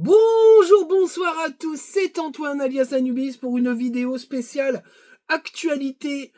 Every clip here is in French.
Bonjour, bonsoir à tous, c'est Antoine alias Anubis pour une vidéo spéciale actualité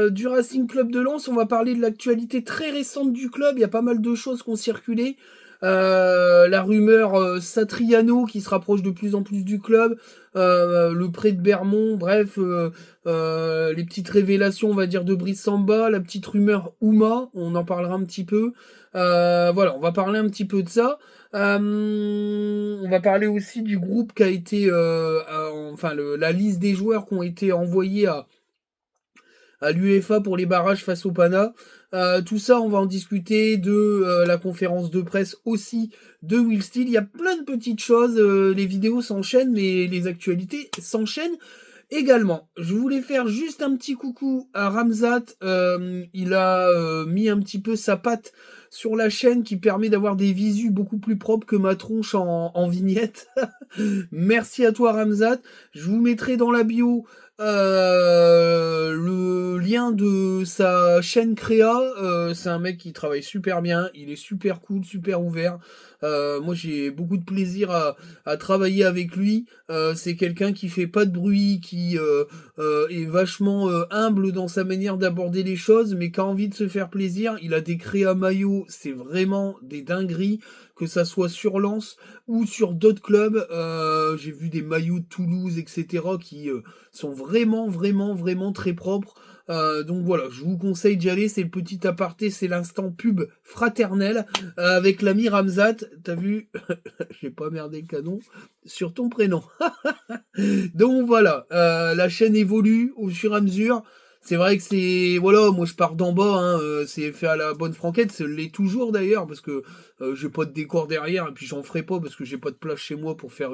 du Racing Club de Lens. On va parler de l'actualité très récente du club, il y a pas mal de choses qui ont circulé. La rumeur Satriano qui se rapproche de plus en plus du club, le prêt de Bermond, bref, les petites révélations on va dire de Brice Samba, la petite rumeur Ouma, on en parlera un petit peu. Voilà, on va parler un petit peu de ça. On va parler aussi du groupe qui a été, la liste des joueurs qui ont été envoyés à l'UEFA pour les barrages face au Pana. Tout ça, on va en discuter de la conférence de presse aussi de Will Steele. Il y a plein de petites choses. Les vidéos s'enchaînent, mais les actualités s'enchaînent également. Je voulais faire juste un petit coucou à Ramzat. Il a mis un petit peu sa patte sur la chaîne qui permet d'avoir des visus beaucoup plus propres que ma tronche en vignette. Merci à toi Ramzat. Je vous mettrai dans la bio le lien de sa chaîne Créa. C'est un mec qui travaille super bien, il est super cool, super ouvert. Moi j'ai beaucoup de plaisir à travailler avec lui. C'est quelqu'un qui fait pas de bruit, qui est vachement humble dans sa manière d'aborder les choses, mais qui a envie de se faire plaisir. Il a des créas maillots, c'est vraiment des dingueries, que ça soit sur Lens ou sur d'autres clubs. J'ai vu des maillots de Toulouse, etc., qui sont vraiment, vraiment, vraiment très propres. Donc voilà, je vous conseille d'y aller, c'est le petit aparté, c'est l'instant pub fraternel avec l'ami Ramzat. T'as vu, j'ai pas merdé le canon sur ton prénom. Donc voilà, la chaîne évolue au fur et à mesure. C'est vrai que c'est... Voilà, moi je pars d'en bas, hein, c'est fait à la bonne franquette, ça l'est toujours d'ailleurs, parce que j'ai pas de décor derrière, et puis j'en ferai pas, parce que j'ai pas de place chez moi pour faire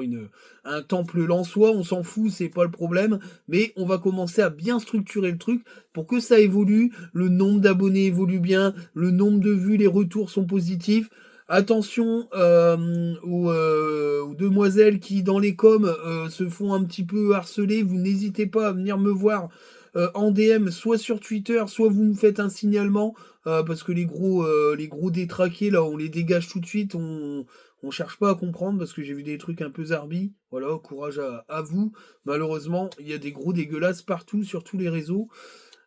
un temple lensois, on s'en fout, c'est pas le problème, mais on va commencer à bien structurer le truc pour que ça évolue, le nombre d'abonnés évolue bien, le nombre de vues, les retours sont positifs. Attention aux demoiselles qui, dans les coms, se font un petit peu harceler. Vous n'hésitez pas à venir me voir en DM, soit sur Twitter, soit vous me faites un signalement, parce que les gros détraqués, là, on les dégage tout de suite. On cherche pas à comprendre, parce que j'ai vu des trucs un peu zarbi. Voilà, courage à vous. Malheureusement, il y a des gros dégueulasses partout, sur tous les réseaux.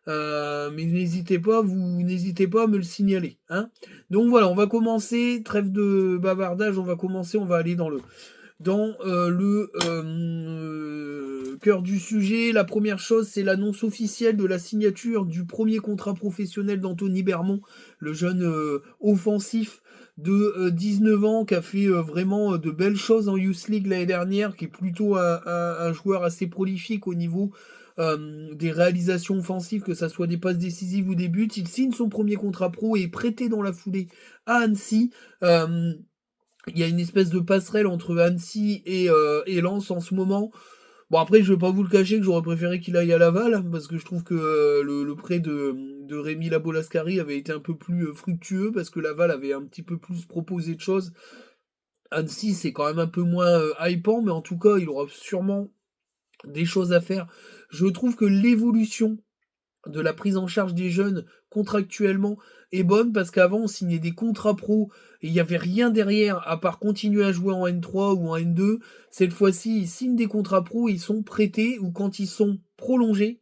Mais n'hésitez pas à me le signaler, hein. Donc voilà, on va commencer, trêve de bavardage, on va commencer, on va aller dans le cœur du sujet. La première chose, c'est l'annonce officielle de la signature du premier contrat professionnel d'Anthony Bermond, le jeune offensif de 19 ans qui a fait vraiment de belles choses en Youth League l'année dernière, qui est plutôt un joueur assez prolifique au niveau des réalisations offensives, que ça soit des passes décisives ou des buts. Il signe son premier contrat pro et est prêté dans la foulée à Annecy. Il y a une espèce de passerelle entre Annecy et Lens en ce moment. Bon, après, je vais pas vous le cacher que j'aurais préféré qu'il aille à Laval, parce que je trouve que le prêt de Rémi Labolascari avait été un peu plus fructueux, parce que Laval avait un petit peu plus proposé de choses. Annecy, c'est quand même un peu moins hypant, mais en tout cas, il aura sûrement des choses à faire. Je trouve que l'évolution de la prise en charge des jeunes contractuellement est bonne, parce qu'avant on signait des contrats pro et il n'y avait rien derrière à part continuer à jouer en N3 ou en N2. Cette fois-ci, ils signent des contrats pro, ils sont prêtés, ou quand ils sont prolongés,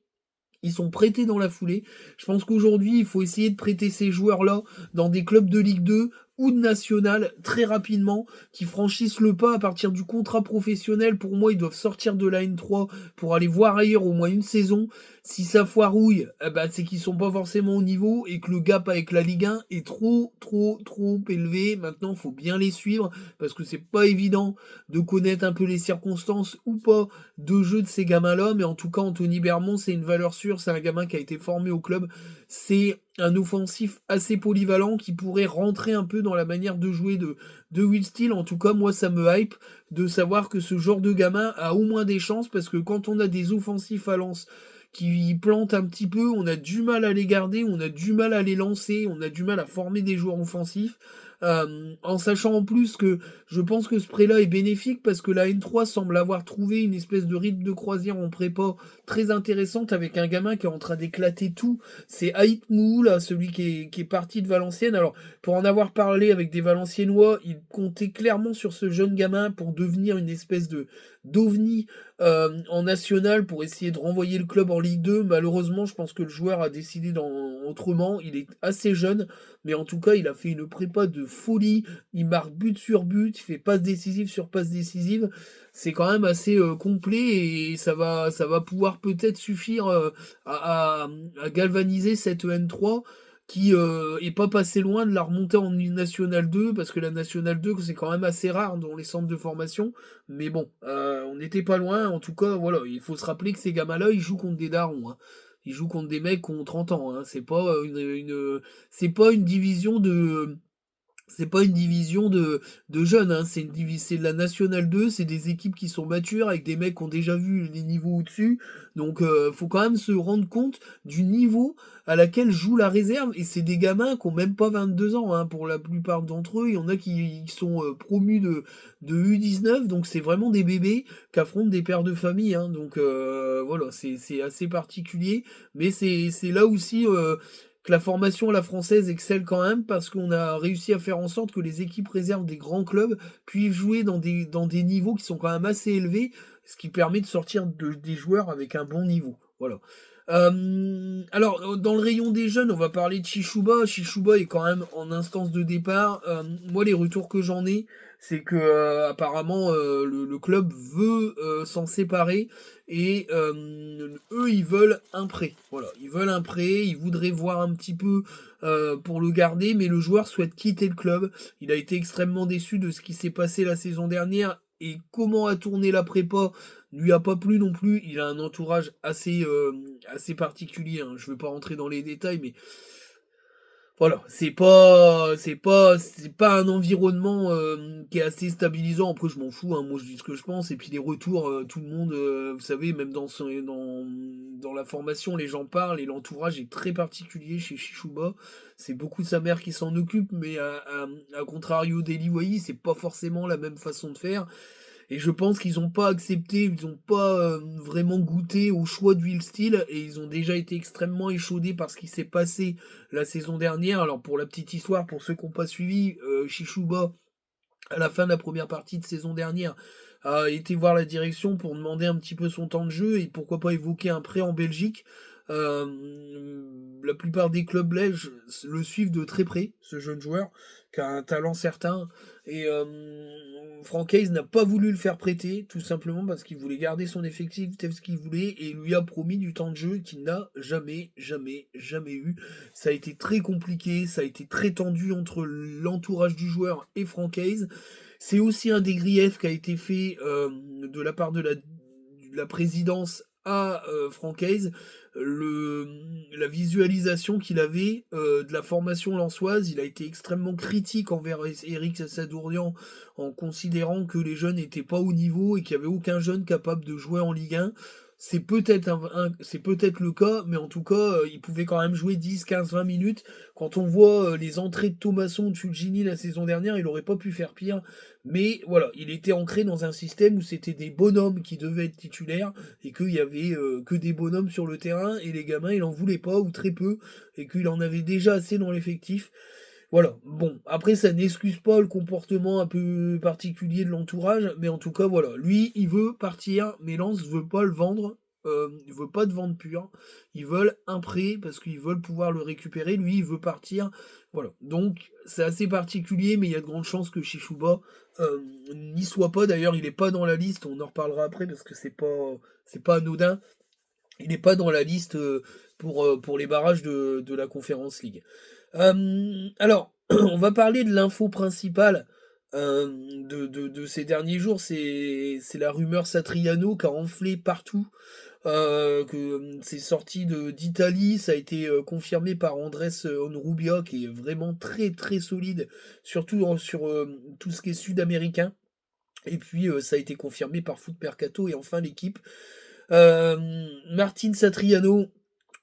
ils sont prêtés dans la foulée. Je pense qu'aujourd'hui, il faut essayer de prêter ces joueurs-là dans des clubs de Ligue 2 ou de National très rapidement, qui franchissent le pas à partir du contrat professionnel. Pour moi, ils doivent sortir de la N3 pour aller voir ailleurs au moins une saison. Si ça foirouille, eh ben, c'est qu'ils sont pas forcément au niveau et que le gap avec la Ligue 1 est trop, trop, trop élevé. Maintenant, il faut bien les suivre, parce que c'est pas évident de connaître un peu les circonstances ou pas de jeu de ces gamins-là. Mais en tout cas, Anthony Bermond, c'est une valeur sûre. C'est un gamin qui a été formé au club. C'est un offensif assez polyvalent qui pourrait rentrer un peu dans la manière de jouer de Will Steele. En tout cas, moi, ça me hype de savoir que ce genre de gamin a au moins des chances, parce que quand on a des offensifs à Lens qui plantent un petit peu, on a du mal à les garder, on a du mal à les lancer, on a du mal à former des joueurs offensifs. En sachant en plus que je pense que ce prêt-là est bénéfique parce que la N3 semble avoir trouvé une espèce de rythme de croisière en prépa très intéressante avec un gamin qui est en train d'éclater tout. C'est Haït Mou, là, celui qui est parti de Valenciennes. Alors, pour en avoir parlé avec des Valenciennois, ils comptaient clairement sur ce jeune gamin pour devenir une espèce de d'ovni en national pour essayer de renvoyer le club en Ligue 2. Malheureusement, je pense que le joueur a décidé autrement. Il est assez jeune, mais en tout cas, il a fait une prépa de folie. Il marque but sur but, il fait passe décisive sur passe décisive. C'est quand même assez complet et ça va pouvoir peut-être suffire à galvaniser cette N3 qui est pas passé loin de la remontée en National 2 parce que la National 2 c'est quand même assez rare dans les centres de formation, mais bon, on n'était pas loin. En tout cas, voilà, il faut se rappeler que ces gamins-là, ils jouent contre des darons, hein. Ils jouent contre des mecs qui ont 30 ans, hein. C'est pas une division de jeunes, hein. C'est de la National 2, c'est des équipes qui sont matures avec des mecs qui ont déjà vu les niveaux au-dessus. Donc faut quand même se rendre compte du niveau à laquelle joue la réserve. Et c'est des gamins qui ont même pas 22 ans, hein, pour la plupart d'entre eux. Il y en a qui sont promus de U19, donc c'est vraiment des bébés qui affrontent des pères de famille, hein. Donc voilà, c'est assez particulier. Mais c'est là aussi que la formation à la française excelle quand même parce qu'on a réussi à faire en sorte que les équipes réserves des grands clubs puissent jouer dans des niveaux qui sont quand même assez élevés, ce qui permet de sortir des joueurs avec un bon niveau. Voilà. Alors, dans le rayon des jeunes, on va parler de Chichouba. Chichouba est quand même en instance de départ. Moi, les retours que j'en ai, c'est que apparemment le club veut s'en séparer et eux, ils veulent un prêt. Voilà, ils veulent un prêt. Ils voudraient voir un petit peu pour le garder, mais le joueur souhaite quitter le club. Il a été extrêmement déçu de ce qui s'est passé la saison dernière et comment a tourné la prépa lui a pas plu non plus. Il a un entourage assez particulier, hein. Je veux pas rentrer dans les détails, mais voilà, c'est pas un environnement qui est assez stabilisant. Après, je m'en fous, hein, moi je dis ce que je pense. Et puis les retours, tout le monde, vous savez, même dans la formation, les gens parlent et l'entourage est très particulier chez Chichouba. C'est beaucoup sa mère qui s'en occupe, mais à contrario d'Eli Wahi, c'est pas forcément la même façon de faire. Et je pense qu'ils n'ont pas accepté, ils n'ont pas vraiment goûté au choix d'huile style et ils ont déjà été extrêmement échaudés par ce qui s'est passé la saison dernière. Alors pour la petite histoire, pour ceux qui n'ont pas suivi, Chichouba, à la fin de la première partie de saison dernière, a été voir la direction pour demander un petit peu son temps de jeu et pourquoi pas évoquer un prêt en Belgique. La plupart des clubs belges le suivent de très près, ce jeune joueur, qui a un talent certain. Et Franck Hayes n'a pas voulu le faire prêter, tout simplement parce qu'il voulait garder son effectif tel ce qu'il voulait et lui a promis du temps de jeu qu'il n'a jamais, jamais, jamais eu. Ça a été très compliqué, ça a été très tendu entre l'entourage du joueur et Franck Hayes. C'est aussi un des griefs qui a été fait de la part de la présidence à Franck Hayes, la visualisation qu'il avait de la formation lançoise. Il a été extrêmement critique envers Eric Sassadourian en considérant que les jeunes n'étaient pas au niveau et qu'il n'y avait aucun jeune capable de jouer en Ligue 1. C'est peut-être le cas, mais en tout cas, il pouvait quand même jouer 10, 15, 20 minutes. Quand on voit les entrées de Thomasson, de Fulgini la saison dernière, il aurait pas pu faire pire. Mais voilà, il était ancré dans un système où c'était des bonhommes qui devaient être titulaires et qu'il y avait que des bonhommes sur le terrain et les gamins, il en voulait pas ou très peu et qu'il en avait déjà assez dans l'effectif. Voilà, bon, après ça n'excuse pas le comportement un peu particulier de l'entourage, mais en tout cas voilà, lui il veut partir, mais Lens veut pas le vendre, il veut pas de vente pure, ils veulent un prêt parce qu'ils veulent pouvoir le récupérer, lui il veut partir, voilà. Donc c'est assez particulier, mais il y a de grandes chances que Chichouba n'y soit pas, d'ailleurs il est pas dans la liste, on en reparlera après parce que c'est pas anodin, il n'est pas dans la liste pour les barrages de la Conference League. Alors, on va parler de l'info principale de ces derniers jours. C'est la rumeur Satriano qui a enflé partout. Que c'est sorti d'Italie, ça a été confirmé par Andrés Onrubia, qui est vraiment très très solide, surtout sur tout ce qui est sud-américain. Et puis ça a été confirmé par Foot Mercato et enfin l'équipe. Martin Satriano,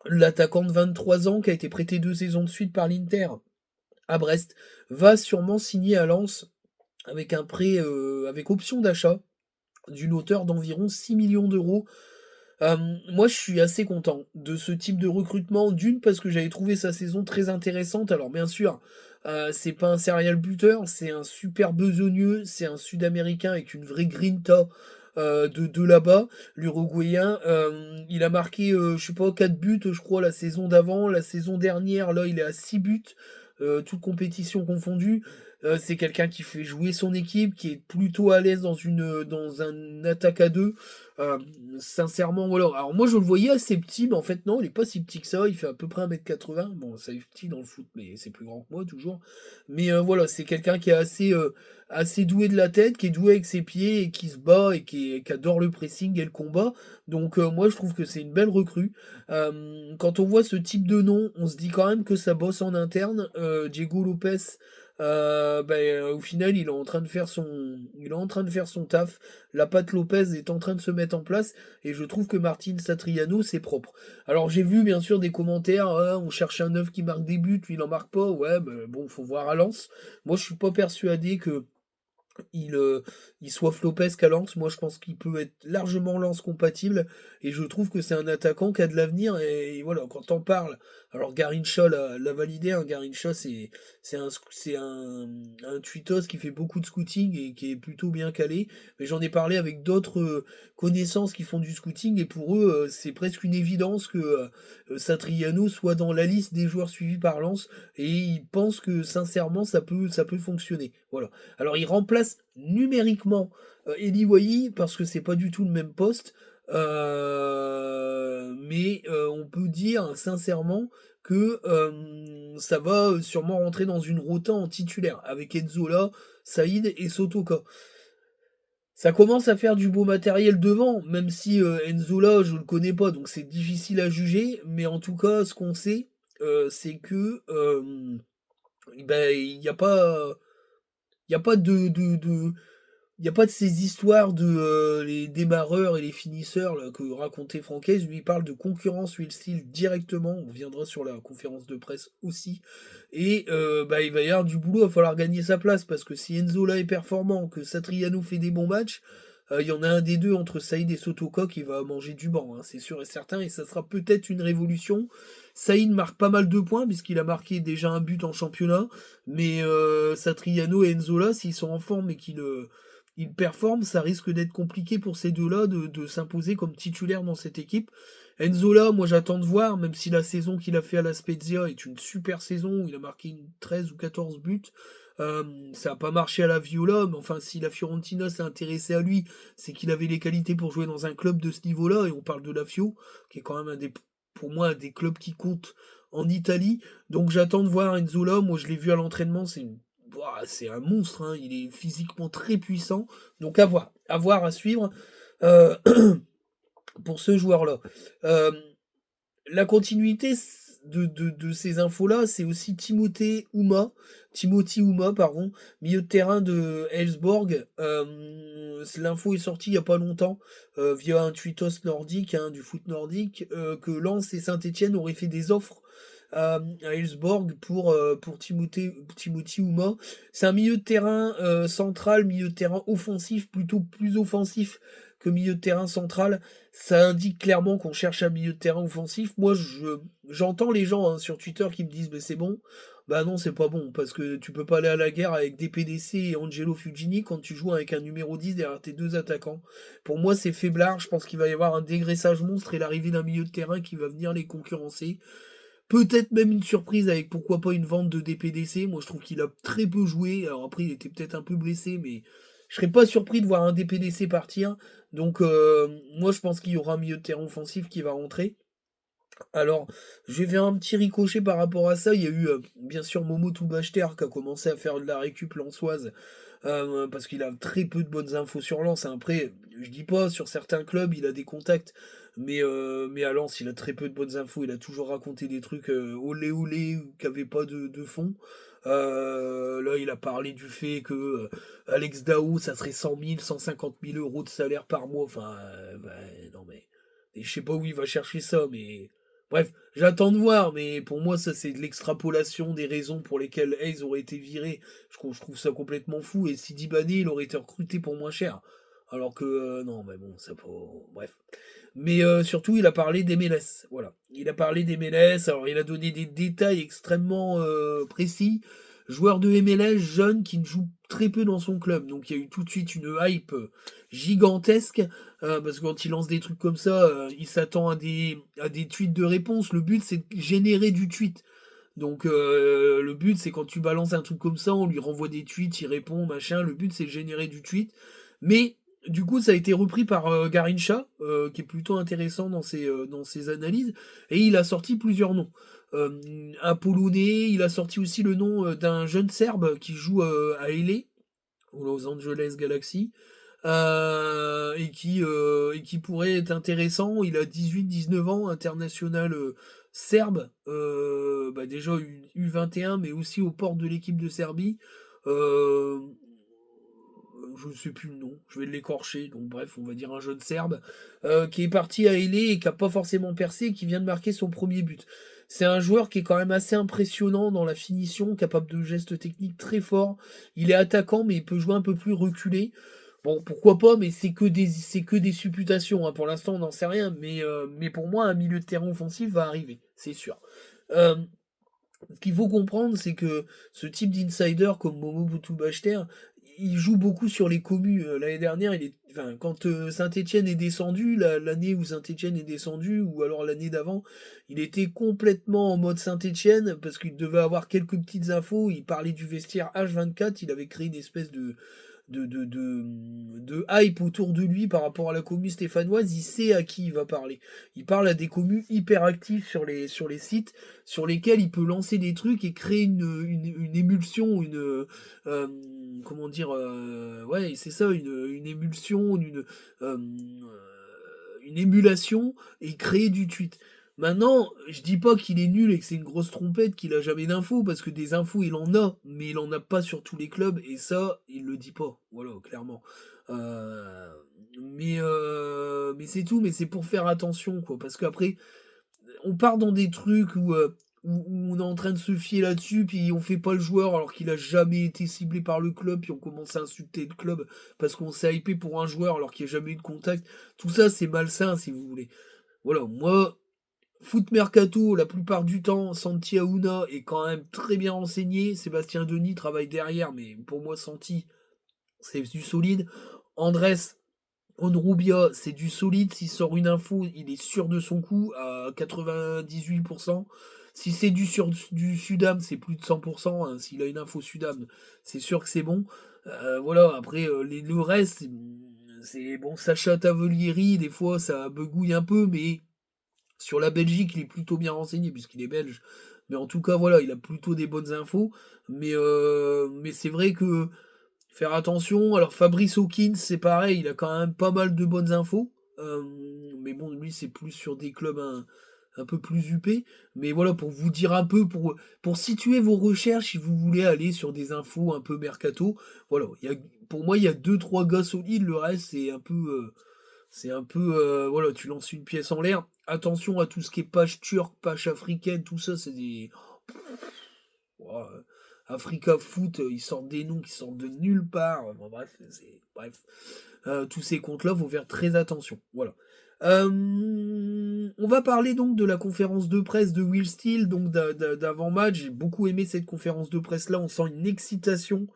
l'attaquant de 23 ans qui a été prêté 2 saisons de suite par l'Inter, à Brest, va sûrement signer à Lens avec un prêt, avec option d'achat d'une hauteur d'environ 6 millions d'euros. Moi, je suis assez content de ce type de recrutement. D'une, parce que j'avais trouvé sa saison très intéressante. Alors, bien sûr, c'est pas un serial buteur, c'est un super besogneux, c'est un Sud-Américain avec une vraie grinta de là-bas, l'Uruguayen. Il a marqué, je sais pas, 4 buts, je crois, la saison d'avant. La saison dernière, là, il est à 6 buts, toutes compétitions confondues. C'est quelqu'un qui fait jouer son équipe, qui est plutôt à l'aise dans un attaque à deux. Euh, Sincèrement, voilà. Alors moi je le voyais assez petit, mais en fait non, il est pas si petit que ça. Il fait à peu près 1,80 m. Bon, ça est petit dans le foot, mais c'est plus grand que moi toujours. Mais voilà, c'est quelqu'un qui est assez doué de la tête, qui est doué avec ses pieds et qui se bat et qui adore le pressing et le combat. Donc moi je trouve que c'est une belle recrue. Quand on voit ce type de nom, on se dit quand même que ça bosse en interne. Diego Lopez. Au final, il est en train de faire son taf. La patte Lopez est en train de se mettre en place et je trouve que Martin Satriano, c'est propre. Alors j'ai vu bien sûr des commentaires, ah, on cherche un neuf qui marque des buts, lui il en marque pas. Ouais, bon, faut voir à Lens. Moi, je suis pas persuadé que il, euh, il soit Lopez qu'à Lens. Moi, je pense qu'il peut être largement Lens compatible. Et je trouve que c'est un attaquant qui a de l'avenir. Et voilà, quand on parle. Alors, Garrincha l'a validé. Hein, Garrincha, c'est un tweetos qui fait beaucoup de scouting et qui est plutôt bien calé. Mais j'en ai parlé avec d'autres connaissances qui font du scouting. Et pour eux, c'est presque une évidence que Satriano soit dans la liste des joueurs suivis par Lens. Et ils pensent que sincèrement, ça peut fonctionner. Voilà. Alors, il remplace numériquement Eli Wahi parce que c'est pas du tout le même poste. Mais on peut dire sincèrement que ça va sûrement rentrer dans une rota en titulaire avec Enzola, Saïd et Sotoka. Ça commence à faire du beau matériel devant, même si Enzola, je le connais pas, donc c'est difficile à juger. Mais en tout cas, ce qu'on sait, c'est que il n'y a pas. Il n'y a pas il y a pas de ces histoires de les démarreurs et les finisseurs là, que racontait Francaise. Lui, il parle de concurrence Will Steel directement. On reviendra sur la conférence de presse aussi. Et il va y avoir du boulot. Il va falloir gagner sa place parce que si Enzo là est performant, que Satriano fait des bons matchs, il y en a un des deux entre Saïd et Sotoko qui va manger du banc. Hein, c'est sûr et certain. Et ça sera peut-être une révolution. Saïd marque pas mal de points puisqu'il a marqué déjà un but en championnat. Mais Satriano et Enzola, s'ils sont en forme et qu'ils performent, ça risque d'être compliqué pour ces deux-là de s'imposer comme titulaire dans cette équipe. Enzola, moi j'attends de voir, même si la saison qu'il a fait à la Spezia est une super saison, où il a marqué 13 ou 14 buts. Ça n'a pas marché à la Viola, mais enfin, si la Fiorentina s'est intéressée à lui, c'est qu'il avait les qualités pour jouer dans un club de ce niveau-là, et on parle de la Fio, qui est quand même pour moi, un des clubs qui compte en Italie. Donc j'attends de voir Enzola. Moi, je l'ai vu à l'entraînement, c'est un monstre. Hein. Il est physiquement très puissant. Donc à voir, à suivre euh, pour ce joueur-là. Euh, la continuité de ces infos-là, c'est aussi Timothy Ouma, pardon, milieu de terrain de Elfsborg. L'info est sortie il n'y a pas longtemps via un tweetos nordique, hein, du foot nordique, que Lens et Saint-Etienne auraient fait des offres à Elfsborg pour Timothy Ouma. C'est un milieu de terrain central, milieu de terrain offensif, plutôt plus offensif que milieu de terrain central. Ça indique clairement qu'on cherche un milieu de terrain offensif. Moi, j'entends les gens hein, sur Twitter qui me disent mais c'est bon. Bah non, c'est pas bon, parce que tu peux pas aller à la guerre avec DPDC et Angelo Fugini quand tu joues avec un numéro 10 derrière tes deux attaquants. Pour moi, c'est faiblard. Je pense qu'il va y avoir un dégraissage monstre et l'arrivée d'un milieu de terrain qui va venir les concurrencer. Peut-être même une surprise avec pourquoi pas une vente de DPDC. Moi, je trouve qu'il a très peu joué. Alors après, il était peut-être un peu blessé, mais je serais pas surpris de voir un DPDC partir. Donc, moi, je pense qu'il y aura un milieu de terrain offensif qui va rentrer. Alors, je vais faire un petit ricochet par rapport à ça. Il y a eu, bien sûr, Momo Toubachter qui a commencé à faire de la récup lançoise parce qu'il a très peu de bonnes infos sur Lens. Après, je dis pas, sur certains clubs, il a des contacts, mais à Lens, il a très peu de bonnes infos. Il a toujours raconté des trucs olé olé qui n'avaient pas de fond. Là, il a parlé du fait que Alex Dao, ça serait 100 000, 150 000 euros de salaire par mois. Enfin, non mais. Et je sais pas où il va chercher ça, mais Bref, j'attends de voir, mais pour moi, ça, c'est de l'extrapolation des raisons pour lesquelles Hayes aurait été viré. Je trouve ça complètement fou. Et si Dibané, il aurait été recruté pour moins cher. Alors que, non, mais bon, ça peut. Bref. Mais surtout, il a parlé des MLS. Voilà. Il a parlé des MLS. Alors, il a donné des détails extrêmement précis. Joueur de MLS jeune qui ne joue très peu dans son club. Donc, il y a eu tout de suite une hype gigantesque. Parce que quand il lance des trucs comme ça, il s'attend à des tweets de réponse. Le but, c'est de générer du tweet. Donc, le but, c'est quand tu balances un truc comme ça, on lui renvoie des tweets, il répond, machin. Le but, c'est de générer du tweet. Mais du coup, ça a été repris par Garincha, qui est plutôt intéressant dans ses analyses, et il a sorti plusieurs noms. Un Polonais, il a sorti aussi le nom d'un jeune Serbe qui joue à LA, au Los Angeles Galaxy, et qui pourrait être intéressant. Il a 18-19 ans, international serbe, bah déjà U21, mais aussi aux portes de l'équipe de Serbie. Euh, je ne sais plus le nom, je vais l'écorcher, donc bref, on va dire un jeune Serbe, qui est parti à LA et qui n'a pas forcément percé et qui vient de marquer son premier but. C'est un joueur qui est quand même assez impressionnant dans la finition, capable de gestes techniques très forts. Il est attaquant, mais il peut jouer un peu plus reculé. Bon, pourquoi pas, mais c'est que des supputations, hein. Pour l'instant, on n'en sait rien, mais pour moi, un milieu de terrain offensif va arriver, c'est sûr. Euh, Ce qu'il faut comprendre, c'est que ce type d'insider comme Momo Boutou-Bachter, il joue beaucoup sur les commus. L'année dernière, enfin, quand Saint-Étienne est descendu, l'année où Saint-Étienne est descendu, ou alors l'année d'avant, il était complètement en mode Saint-Étienne parce qu'il devait avoir quelques petites infos. Il parlait du vestiaire H24. Il avait créé une espèce de hype autour de lui par rapport à la commu stéphanoise. Il sait à qui il va parler. Il parle à des commus hyper actifs sur les sites sur lesquels il peut lancer des trucs et créer une émulsion, comment dire, ouais, c'est ça, une émulsion, une émulation et créer du tweet. Maintenant, je dis pas qu'il est nul et que c'est une grosse trompette, qu'il a jamais d'infos, parce que des infos il en a, mais il en a pas sur tous les clubs, et ça, il le dit pas, voilà, clairement. Euh, mais c'est tout, mais c'est pour faire attention, quoi, parce qu'après, on part dans des trucs où on est en train de se fier là-dessus, puis on fait pas le joueur alors qu'il a jamais été ciblé par le club, puis on commence à insulter le club parce qu'on s'est hypé pour un joueur alors qu'il n'y a jamais eu de contact. Tout ça, c'est malsain, si vous voulez. Voilà, moi, foot mercato, la plupart du temps, Santi Aouna est quand même très bien renseigné. Sébastien Denis travaille derrière, mais pour moi, Santi, c'est du solide. Andrés Onrubia, c'est du solide. S'il sort une info, il est sûr de son coup à 98%. Si c'est du Sudam, c'est plus de 100%, hein. S'il a une info Sudam, c'est sûr que c'est bon. Voilà, après, le reste, c'est bon. Sacha Tavolieri, des fois, ça begouille un peu, mais sur la Belgique, il est plutôt bien renseigné, puisqu'il est belge. Mais en tout cas, voilà, il a plutôt des bonnes infos. Mais c'est vrai que faire attention. Alors Fabrice Hawkins, c'est pareil, il a quand même pas mal de bonnes infos. Mais bon, lui, c'est plus sur des clubs un peu plus huppés. Mais voilà, pour vous dire un peu, pour situer vos recherches, si vous voulez aller sur des infos un peu mercato, voilà, pour moi, il y a deux, trois gars solides, le reste, c'est un peu, voilà, tu lances une pièce en l'air. Attention à tout ce qui est page turque, page africaine, tout ça, c'est des... Ouah, Africa Foot, ils sortent des noms qui sortent de nulle part. Bon, bref, bref. Tous ces comptes-là, faut faire très attention. Voilà. On va parler donc de la conférence de presse de Will Steele, donc d'avant-match. J'ai beaucoup aimé cette conférence de presse-là. On sent une excitation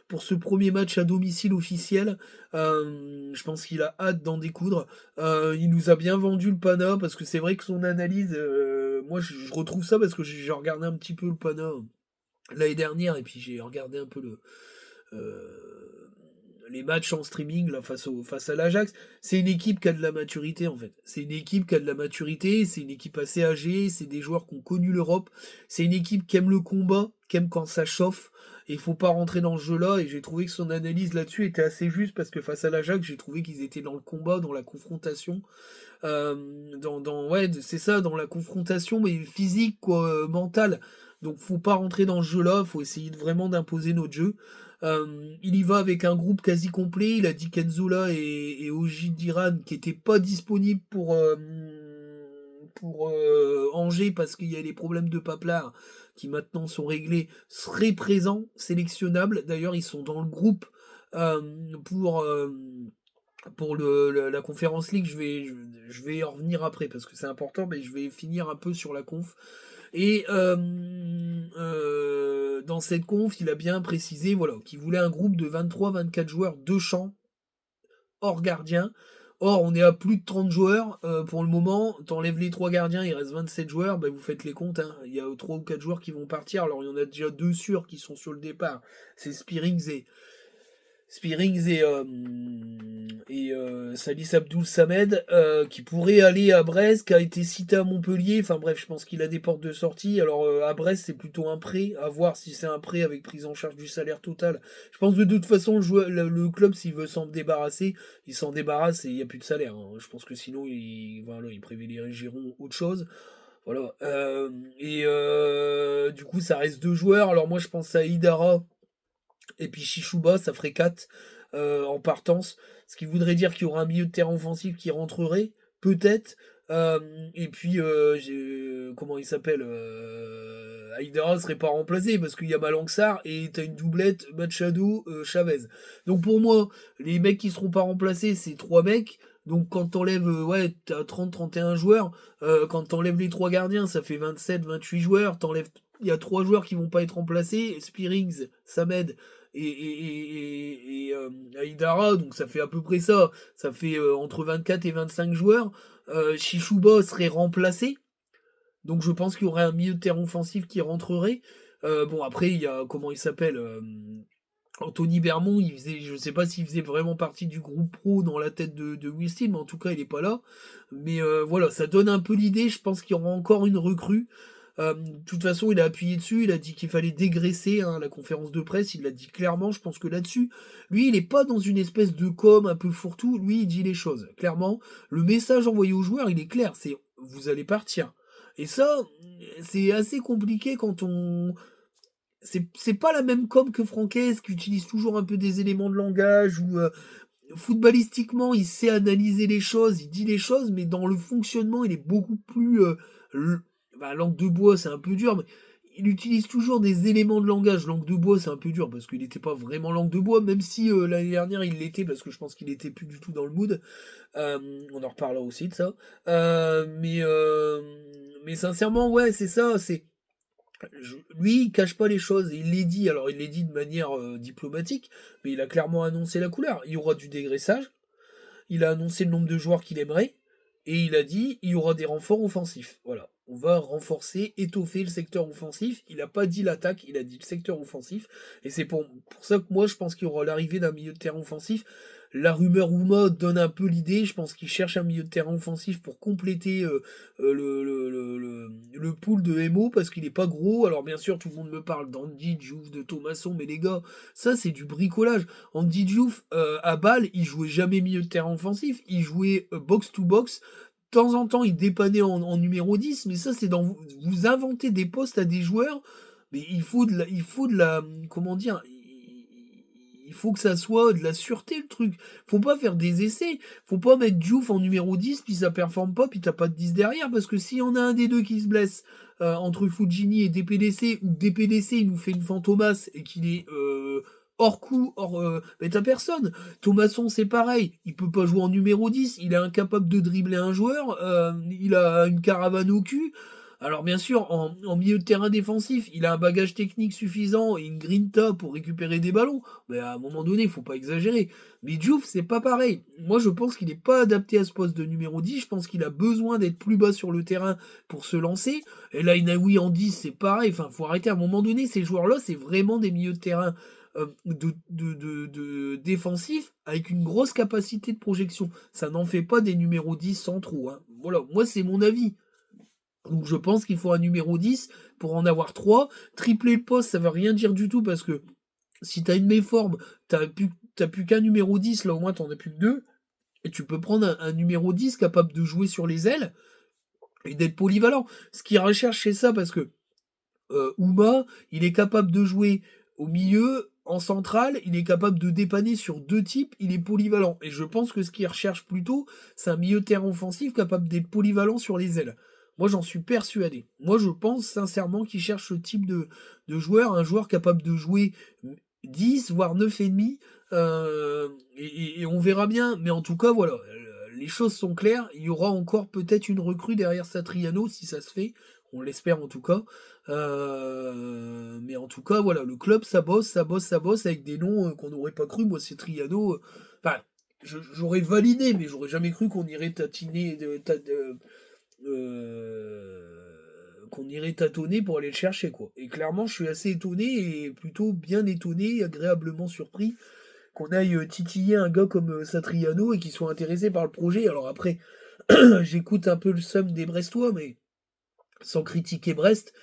pour ce premier match à domicile officiel. Je pense qu'il a hâte d'en découdre. Il nous a bien vendu le Pana, parce que c'est vrai que son analyse, moi je retrouve ça parce que j'ai regardé un petit peu le Pana l'année dernière, et puis j'ai regardé un peu les matchs en streaming là, face à l'Ajax. C'est une équipe qui a de la maturité en fait. C'est une équipe qui a de la maturité, c'est une équipe assez âgée, c'est des joueurs qui ont connu l'Europe, c'est une équipe qui aime le combat, qui aime quand ça chauffe, et il faut pas rentrer dans ce jeu-là, et j'ai trouvé que son analyse là-dessus était assez juste, parce que face à l'Ajax, j'ai trouvé qu'ils étaient dans le combat, dans la confrontation, ouais, c'est ça, dans la confrontation, mais physique, quoi, mentale. Donc faut pas rentrer dans ce jeu-là, faut essayer vraiment d'imposer notre jeu. Il y va avec un groupe quasi complet. Il a dit Kenzola et Oji Diran qui étaient pas disponibles pour Angers, parce qu'il y a les problèmes de Papelard qui maintenant sont réglés, serait présent, sélectionnable. D'ailleurs, ils sont dans le groupe euh, pour, euh, pour la Conférence League. Je vais y revenir après parce que c'est important, mais je vais finir un peu sur la conf. Et dans cette conf, il a bien précisé voilà, qu'il voulait un groupe de 23-24 joueurs de champ, hors gardien. Or, on est à plus de 30 joueurs pour le moment. T'enlèves les 3 gardiens, il reste 27 joueurs. Ben, vous faites les comptes. Hein. Il y a 3 ou 4 joueurs qui vont partir. Alors, il y en a déjà 2 sûrs qui sont sur le départ. C'est Spearings et Salis Abdoul Samed qui pourrait aller à Brest, qui a été cité à Montpellier. Enfin bref, je pense qu'il a des portes de sortie. Alors à Brest, c'est plutôt un prêt. À voir si c'est un prêt avec prise en charge du salaire total. Je pense que de toute façon, le club, s'il veut s'en débarrasser, il s'en débarrasse et il n'y a plus de salaire. Hein. Je pense que sinon, il privilégieront autre chose. Voilà. Du coup, ça reste 2 joueurs. Alors moi, je pense à Idara. Et puis Chichouba, ça ferait 4 en partance. Ce qui voudrait dire qu'il y aura un milieu de terrain offensif qui rentrerait, peut-être. Et puis, comment il s'appelle Aïdara serait pas remplacé parce qu'il y a Malangsar et t'as une doublette Machado, Chavez. Donc pour moi, les mecs qui seront pas remplacés, c'est 3 mecs. Donc quand t'enlèves, ouais, t'as 30-31 joueurs. Quand t'enlèves les 3 gardiens, ça fait 27-28 joueurs. Il y a 3 joueurs qui vont pas être remplacés. Spearings, Samed et Aïdara, donc ça fait à peu près ça. Ça fait entre 24 et 25 joueurs. Chichouba serait remplacé. Donc je pense qu'il y aurait un milieu de terrain offensif qui rentrerait. Bon après il y a comment il s'appelle Anthony Bermond, je sais pas s'il faisait vraiment partie du groupe pro dans la tête de Wilson, mais en tout cas il est pas là. Mais voilà, ça donne un peu l'idée. Je pense qu'il y aura encore une recrue. De toute façon, il a appuyé dessus, il a dit qu'il fallait dégraisser hein, la conférence de presse, il l'a dit clairement, je pense que là-dessus, lui, il n'est pas dans une espèce de com un peu fourre-tout, lui, il dit les choses. Clairement, le message envoyé aux joueurs, il est clair, c'est vous allez partir. Et ça, c'est assez compliqué quand on... C'est pas la même com que Francaise qui utilise toujours un peu des éléments de langage ou footballistiquement il sait analyser les choses, il dit les choses, mais dans le fonctionnement il est beaucoup plus langue de bois c'est un peu dur, mais il utilise toujours des éléments de langage. Langue de bois c'est un peu dur parce qu'il n'était pas vraiment langue de bois, même si l'année dernière il l'était parce que je pense qu'il était plus du tout dans le mood. On en reparlera aussi de ça. Mais sincèrement ouais c'est ça, c'est lui, il cache pas les choses, il les dit, alors il les dit de manière diplomatique, mais il a clairement annoncé la couleur. Il y aura du dégraissage, il a annoncé le nombre de joueurs qu'il aimerait, et il a dit il y aura des renforts offensifs. Voilà, on va renforcer, étoffer le secteur offensif. Il n'a pas dit l'attaque, il a dit le secteur offensif, et c'est pour ça que moi je pense qu'il y aura l'arrivée d'un milieu de terrain offensif. La rumeur Ouma donne un peu l'idée, je pense qu'il cherche un milieu de terrain offensif pour compléter le pool de MO parce qu'il est pas gros. Alors bien sûr tout le monde me parle d'Andy Diouf, de Thomasson, mais les gars, ça c'est du bricolage. Andy Diouf à Bâle, il jouait jamais milieu de terrain offensif, il jouait box to box. De temps en temps, il dépannait en numéro 10, mais ça c'est dans vous inventez des postes à des joueurs, mais il faut de la comment dire, il faut que ça soit de la sûreté le truc. Faut pas faire des essais. Faut pas mettre Diouf en numéro 10 puis ça performe pas puis t'as pas de 10 derrière parce que s'il y en a un des deux qui se blesse entre Fujini et DPDC ou DPDC il nous fait une fantomas et qu'il est hors coup, mais t'as personne. Thomasson c'est pareil. Il peut pas jouer en numéro 10. Il est incapable de dribbler un joueur. Il a une caravane au cul. Alors bien sûr, en milieu de terrain défensif, il a un bagage technique suffisant et une grinta pour récupérer des ballons. Mais à un moment donné, il faut pas exagérer. Mais Diouf, c'est pas pareil. Moi, je pense qu'il n'est pas adapté à ce poste de numéro 10. Je pense qu'il a besoin d'être plus bas sur le terrain pour se lancer. Et là, Inaoui en 10, c'est pareil. Enfin, faut arrêter. À un moment donné, ces joueurs-là, c'est vraiment des milieux de terrain de défensifs avec une grosse capacité de projection. Ça n'en fait pas des numéros 10 sans trou. Hein. Voilà, moi, c'est mon avis. Donc je pense qu'il faut un numéro 10 pour en avoir 3. Tripler le poste, ça veut rien dire du tout parce que si t'as une méforme, t'as plus qu'un numéro 10, là au moins t'en as plus que 2. Et tu peux prendre un numéro 10 capable de jouer sur les ailes et d'être polyvalent. Ce qui recherche c'est ça parce que Ouma, il est capable de jouer au milieu, en centrale, il est capable de dépanner sur 2 types, il est polyvalent. Et je pense que ce qu'il recherche plutôt, c'est un milieu de terrain offensif capable d'être polyvalent sur les ailes. Moi, j'en suis persuadé. Moi, je pense sincèrement qu'il cherche ce type de joueur, un joueur capable de jouer 10, voire 9,5. Et on verra bien. Mais en tout cas, voilà, les choses sont claires. Il y aura encore peut-être une recrue derrière Satriano, si ça se fait. On l'espère en tout cas. Mais en tout cas, voilà, le club, ça bosse, ça bosse, ça bosse avec des noms qu'on n'aurait pas cru. Moi, c'est Triano. Enfin, j'aurais validé, mais j'aurais jamais cru qu'on irait tatiner, qu'on irait tâtonner pour aller le chercher, quoi. Et clairement, je suis assez étonné et plutôt bien étonné, agréablement surpris qu'on aille titiller un gars comme Satriano et qu'il soit intéressé par le projet. Alors après, j'écoute un peu le somme des Brestois, mais sans critiquer Brest,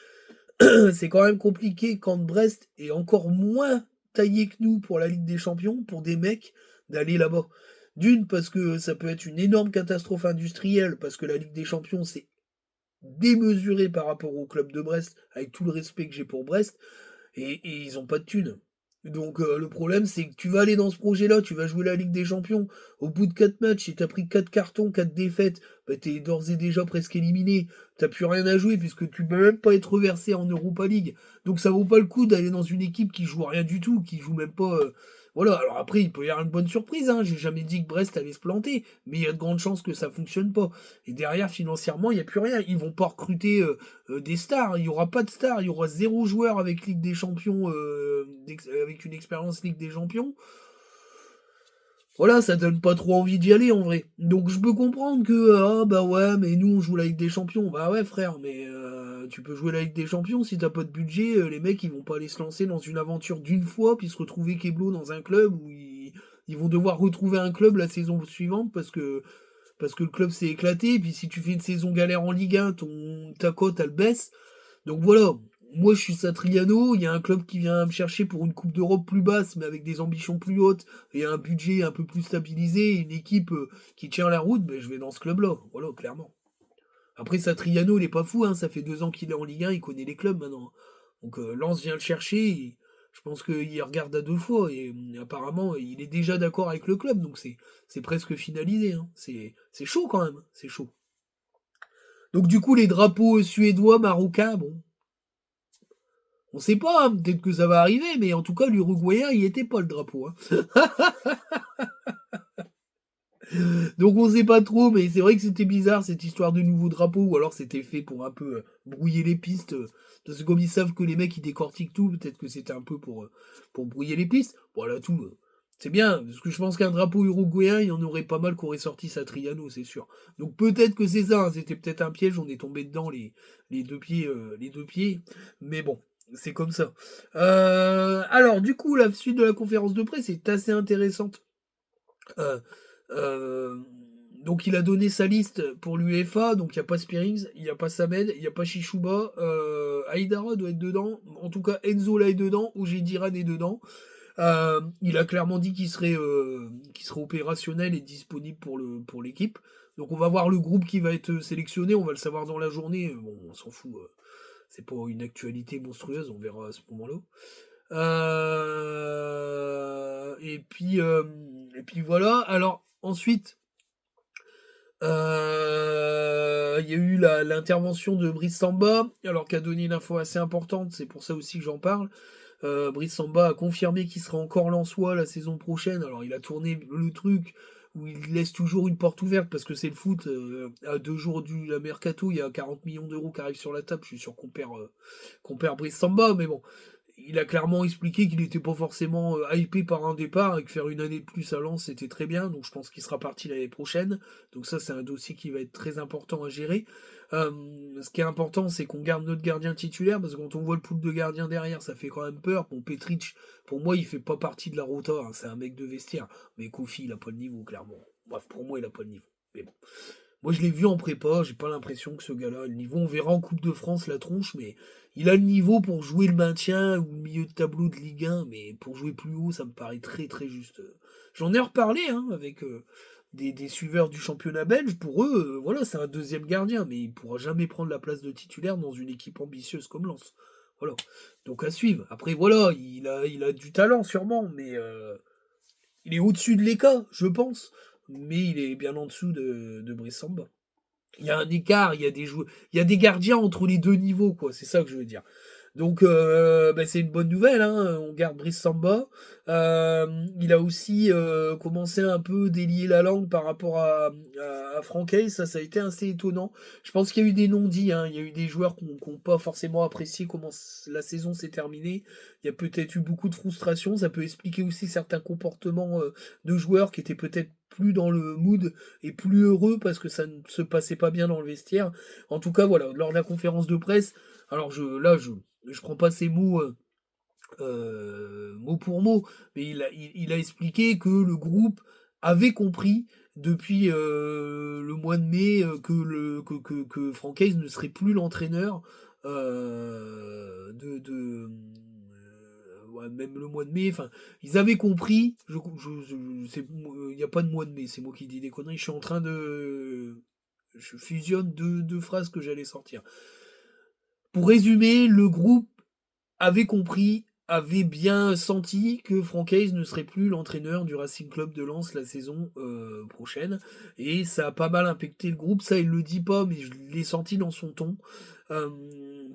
c'est quand même compliqué quand Brest est encore moins taillé que nous pour la Ligue des Champions, pour des mecs, d'aller là-bas. D'une, parce que ça peut être une énorme catastrophe industrielle, parce que la Ligue des Champions, c'est démesuré par rapport au club de Brest, avec tout le respect que j'ai pour Brest, et ils ont pas de thunes. Donc le problème, c'est que tu vas aller dans ce projet-là, tu vas jouer la Ligue des Champions, au bout de 4 matchs, et t'as pris 4 cartons, 4 défaites, bah t'es d'ores et déjà presque éliminé, t'as plus rien à jouer, puisque tu peux même pas être reversé en Europa League. Donc ça vaut pas le coup d'aller dans une équipe qui joue rien du tout, qui joue même pas... Voilà, alors après, il peut y avoir une bonne surprise, hein. J'ai jamais dit que Brest allait se planter, mais il y a de grandes chances que ça fonctionne pas. Et derrière, financièrement, il n'y a plus rien. Ils vont pas recruter des stars. Il n'y aura pas de stars. Il y aura zéro joueur avec Ligue des Champions, avec une expérience Ligue des Champions. Voilà, ça donne pas trop envie d'y aller en vrai. Donc je peux comprendre que ah bah ouais, mais nous on joue la Ligue des Champions. Bah ouais frère, mais tu peux jouer la Ligue des Champions si t'as pas de budget. Les mecs ils vont pas aller se lancer dans une aventure d'une fois puis se retrouver Keblo dans un club où ils vont devoir retrouver un club la saison suivante parce que le club s'est éclaté, et puis si tu fais une saison galère en Ligue 1, ta cote elle baisse. Donc voilà, moi je suis Satriano, il y a un club qui vient me chercher pour une Coupe d'Europe plus basse, mais avec des ambitions plus hautes, et un budget un peu plus stabilisé, une équipe qui tient la route, ben, je vais dans ce club-là, voilà, clairement. Après Satriano, il est pas fou, hein, ça fait 2 ans qu'il est en Ligue 1, il connaît les clubs maintenant. Donc Lens vient le chercher, je pense qu'il regarde à 2 fois, et apparemment il est déjà d'accord avec le club, donc c'est presque finalisé. Hein. C'est chaud quand même, c'est chaud. Donc du coup les drapeaux suédois, marocains, bon, on sait pas, hein, peut-être que ça va arriver, mais en tout cas l'Uruguayen il était pas le drapeau. Hein. Donc on sait pas trop, mais c'est vrai que c'était bizarre cette histoire de nouveau drapeau, ou alors c'était fait pour un peu brouiller les pistes, parce que comme ils savent que les mecs ils décortiquent tout, peut-être que c'était un peu pour brouiller les pistes. Voilà tout. C'est bien, parce que je pense qu'un drapeau uruguayen, il y en aurait pas mal qui auraient sorti Satriano, c'est sûr. Donc peut-être que c'est ça, hein, c'était peut-être un piège, on est tombé dedans les deux pieds, les deux pieds, mais bon. C'est comme ça. Alors, du coup, la suite de la conférence de presse est assez intéressante. Euh, euh, donc il a donné sa liste pour l'UEFA, donc il n'y a pas Spearings, il n'y a pas Samed, il n'y a pas Shishuba, Aïdara doit être dedans, en tout cas Enzo là est dedans, Diran est dedans. Il a clairement dit qu'il serait opérationnel et disponible pour l'équipe. Donc on va voir le groupe qui va être sélectionné, on va le savoir dans la journée, bon on s'en fout, c'est pas une actualité monstrueuse, on verra à ce moment-là. Et puis voilà. Alors ensuite, il y a eu l'intervention de Brice Samba, alors qui a donné une info assez importante. C'est pour ça aussi que j'en parle. Brice Samba a confirmé qu'il sera encore lensois la saison prochaine. Alors il a tourné le truc où il laisse toujours une porte ouverte parce que c'est le foot. À 2 jours du la mercato, il y a 40 millions d'euros qui arrivent sur la table. Je suis sûr qu'on perd Brice Samba, mais bon, il a clairement expliqué qu'il n'était pas forcément hypé par un départ et que faire une année de plus à Lens c'était très bien. Donc je pense qu'il sera parti l'année prochaine. Donc ça c'est un dossier qui va être très important à gérer. Ce qui est important c'est qu'on garde notre gardien titulaire parce que quand on voit le pool de gardiens derrière ça fait quand même peur. Bon Petric pour moi il fait pas partie de la rota, hein, c'est un mec de vestiaire. Mais Kofi il a pas le niveau clairement. Bref pour moi il a pas le niveau. Mais bon. Moi, je l'ai vu en prépa, j'ai pas l'impression que ce gars-là a le niveau. On verra en Coupe de France la tronche, mais il a le niveau pour jouer le maintien ou le milieu de tableau de Ligue 1, mais pour jouer plus haut, ça me paraît très très juste. J'en ai reparlé hein, avec des suiveurs du championnat belge. Pour eux, voilà, c'est un deuxième gardien, mais il pourra jamais prendre la place de titulaire dans une équipe ambitieuse comme Lens. Voilà. Donc à suivre. Après, voilà, il a du talent sûrement, mais il est au-dessus de l'ECA, je pense. Mais il est bien en dessous de Brice Samba. Il y a un écart, il y a des gardiens entre les deux niveaux, quoi. C'est ça que je veux dire. Donc, c'est une bonne nouvelle, hein. On garde Brice Samba. Il a aussi commencé un peu délier la langue par rapport à Franck Hayes. Ça a été assez étonnant. Je pense qu'il y a eu des non-dits, hein. Il y a eu des joueurs qui n'ont pas forcément apprécié comment la saison s'est terminée. Il y a peut-être eu beaucoup de frustration. Ça peut expliquer aussi certains comportements de joueurs qui étaient peut-être plus dans le mood et plus heureux parce que ça ne se passait pas bien dans le vestiaire. En tout cas, voilà, lors de la conférence de presse, alors je prends pas ces mots mot pour mot, mais il a expliqué que le groupe avait compris depuis le mois de mai que Franck Hayes ne serait plus l'entraîneur ouais, même le mois de mai, enfin, ils avaient compris, il n'y a pas de mois de mai, c'est moi qui dis des conneries, je fusionne deux phrases que j'allais sortir. Pour résumer, le groupe avait compris, avait bien senti que Franck Hayes ne serait plus l'entraîneur du Racing Club de Lens la saison prochaine. Et ça a pas mal impacté le groupe. Ça, il le dit pas, mais je l'ai senti dans son ton. Euh,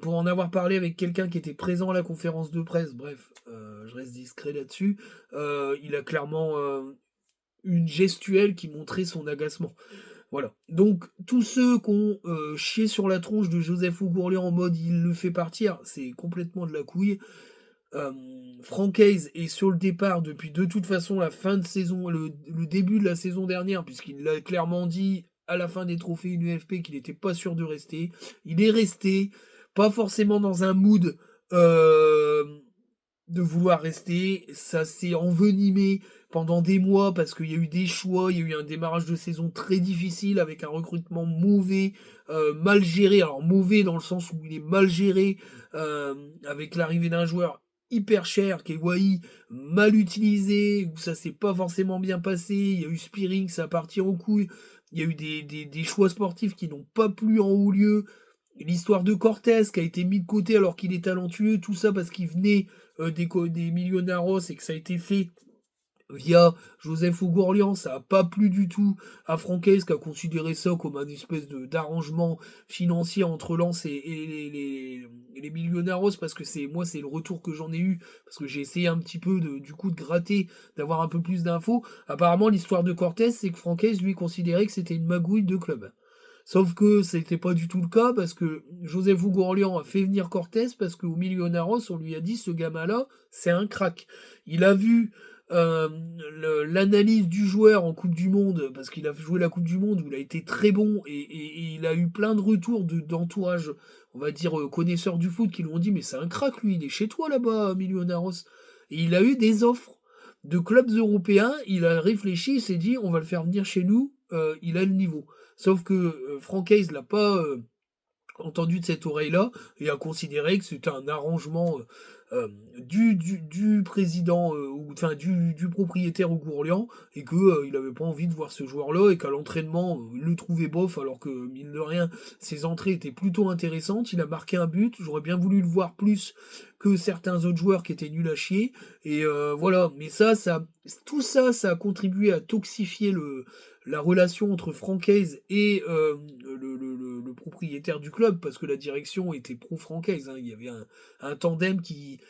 pour en avoir parlé avec quelqu'un qui était présent à la conférence de presse, bref, je reste discret là-dessus, il a clairement une gestuelle qui montrait son agacement. Voilà. Donc, tous ceux qui ont chié sur la tronche de Joseph Ougourlian en mode il le fait partir, c'est complètement de la couille. Franck Hayes est sur le départ depuis de toute façon la fin de saison, le début de la saison dernière, puisqu'il l'a clairement dit à la fin des trophées UNFP qu'il n'était pas sûr de rester. Il est resté, pas forcément dans un mood euh, de vouloir rester. Ça s'est envenimé pendant des mois parce qu'il y a eu des choix, il y a eu un démarrage de saison très difficile avec un recrutement mauvais, mal géré. Alors mauvais dans le sens où il est mal géré, avec l'arrivée d'un joueur hyper cher, qui est Wai, mal utilisé, où ça s'est pas forcément bien passé. Il y a eu Spearing, ça a parti en couille. Il y a eu des choix sportifs qui n'ont pas plu en haut lieu. L'histoire de Cortés qui a été mis de côté alors qu'il est talentueux, tout ça parce qu'il venait des Millonarios et que ça a été fait via Joseph Ougourlian, ça n'a pas plu du tout à Francaise qui a considéré ça comme un espèce d'arrangement financier entre Lens et les Millonarios parce que c'est le retour que j'en ai eu parce que j'ai essayé un petit peu de gratter, d'avoir un peu plus d'infos. Apparemment l'histoire de Cortés c'est que Francaise lui considérait que c'était une magouille de club. Sauf que c'était pas du tout le cas parce que Joseph Ougourlian a fait venir Cortés parce qu'au Millonarios, on lui a dit ce gamin-là, c'est un crack. Il a vu l'analyse du joueur en Coupe du Monde, parce qu'il a joué la Coupe du Monde où il a été très bon et il a eu plein de retours d'entourage, on va dire connaisseurs du foot qui lui ont dit mais c'est un crack lui, il est chez toi là-bas, Millonarios. Et il a eu des offres de clubs européens, il a réfléchi, il s'est dit on va le faire venir chez nous, il a le niveau. Sauf que Franck Hayes l'a pas entendu de cette oreille-là et a considéré que c'était un arrangement du président, ou enfin du propriétaire au Gourlian et que il avait pas envie de voir ce joueur-là et qu'à l'entraînement il le trouvait bof alors que mine de rien ses entrées étaient plutôt intéressantes. Il a marqué un but, j'aurais bien voulu le voir plus que certains autres joueurs qui étaient nuls à chier et voilà. Mais tout ça, ça a contribué à toxifier la relation entre Franck Hayes et le propriétaire du club, parce que la direction était pro-Franck Hayes, hein. Il y avait un tandem qui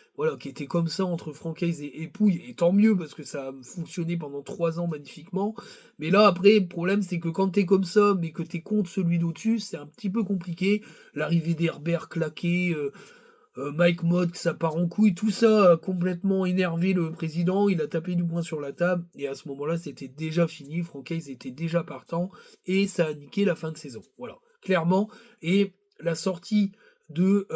était comme ça entre Franck Hayes et Pouille, et tant mieux, parce que ça a fonctionné pendant 3 ans magnifiquement. Mais là, après, le problème, c'est que quand t'es comme ça, mais que t'es contre celui d'au-dessus, c'est un petit peu compliqué. L'arrivée d'Herbert claqué, Mike Mott, ça part en couille, tout ça a complètement énervé le président, il a tapé du poing sur la table, et à ce moment-là, c'était déjà fini, Franck Hayes était déjà partant, et ça a niqué la fin de saison. Voilà, clairement. Et la sortie de,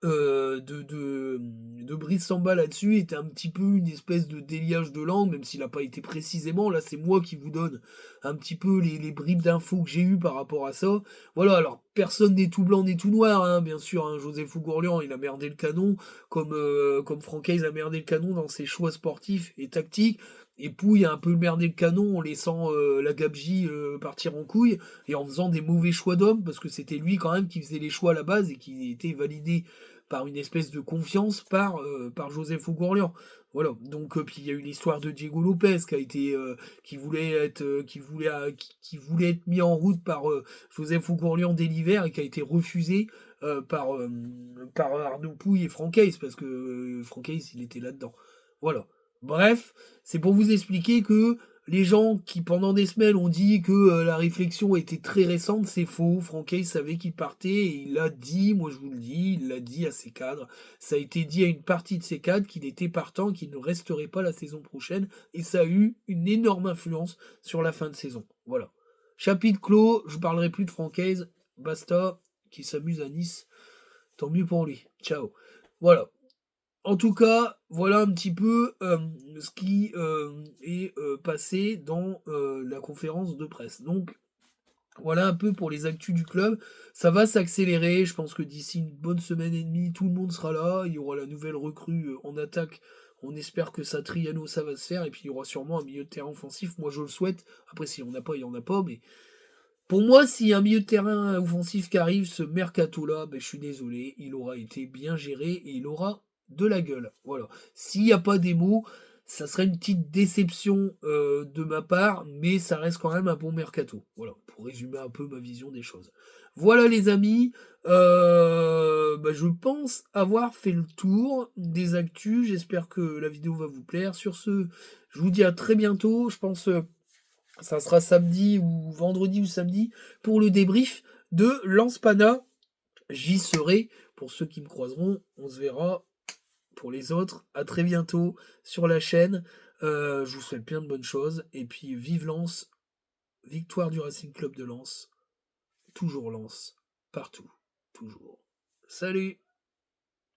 euh, de Brice Samba là-dessus était un petit peu une espèce de déliage de langue, même s'il n'a pas été précisément. Là, c'est moi qui vous donne un petit peu les bribes d'infos que j'ai eues par rapport à ça. Voilà, alors personne n'est tout blanc n'est tout noir, hein, bien sûr. Hein, Joseph Ougourlian, il a merdé le canon, comme Franck Hayes a merdé le canon dans ses choix sportifs et tactiques. Et Pouille a un peu merdé le canon en laissant la gabegie partir en couille et en faisant des mauvais choix d'hommes, parce que c'était lui quand même qui faisait les choix à la base et qui était validé par une espèce de confiance par Joseph Ougourlian. Voilà, donc puis il y a eu l'histoire de Diego Lopez qui a été qui voulait être mis en route par Joseph Ourlian dès l'hiver et qui a été refusé par Arnaud Pouille et Franck Hayes parce que Franck Hayes il était là-dedans. Voilà. Bref, c'est pour vous expliquer que les gens qui pendant des semaines ont dit que la réflexion était très récente, c'est faux. Franck Hayes savait qu'il partait et il l'a dit, moi je vous le dis, il l'a dit à ses cadres. Ça a été dit à une partie de ses cadres qu'il était partant, qu'il ne resterait pas la saison prochaine, et ça a eu une énorme influence sur la fin de saison. Voilà. Chapitre clos, je parlerai plus de Francaise, basta, qui s'amuse à Nice, tant mieux pour lui. Ciao. Voilà. En tout cas, voilà un petit peu ce qui est passé dans la conférence de presse. Donc, voilà un peu pour les actus du club. Ça va s'accélérer. Je pense que d'ici une bonne semaine et demie, tout le monde sera là. Il y aura la nouvelle recrue en attaque. On espère que Satriano, ça va se faire. Et puis il y aura sûrement un milieu de terrain offensif. Moi, je le souhaite. Après, s'il n'y en a pas, il n'y en a pas. Mais pour moi, s'il y a un milieu de terrain offensif qui arrive, ce mercato-là, ben, je suis désolé. Il aura été bien géré et il aura de la gueule. Voilà. S'il n'y a pas des mots, ça serait une petite déception de ma part, mais ça reste quand même un bon mercato. Voilà, pour résumer un peu ma vision des choses. Voilà les amis, bah, je pense avoir fait le tour des actus. J'espère que la vidéo va vous plaire. Sur ce, je vous dis à très bientôt. Je pense ça sera samedi ou vendredi ou samedi pour le débrief de Lance Pana. J'y serai. Pour ceux qui me croiseront, on se verra. Pour les autres, à très bientôt sur la chaîne. Je vous souhaite plein de bonnes choses. Et puis vive Lens, victoire du Racing Club de Lens. Toujours Lens, partout, toujours. Salut!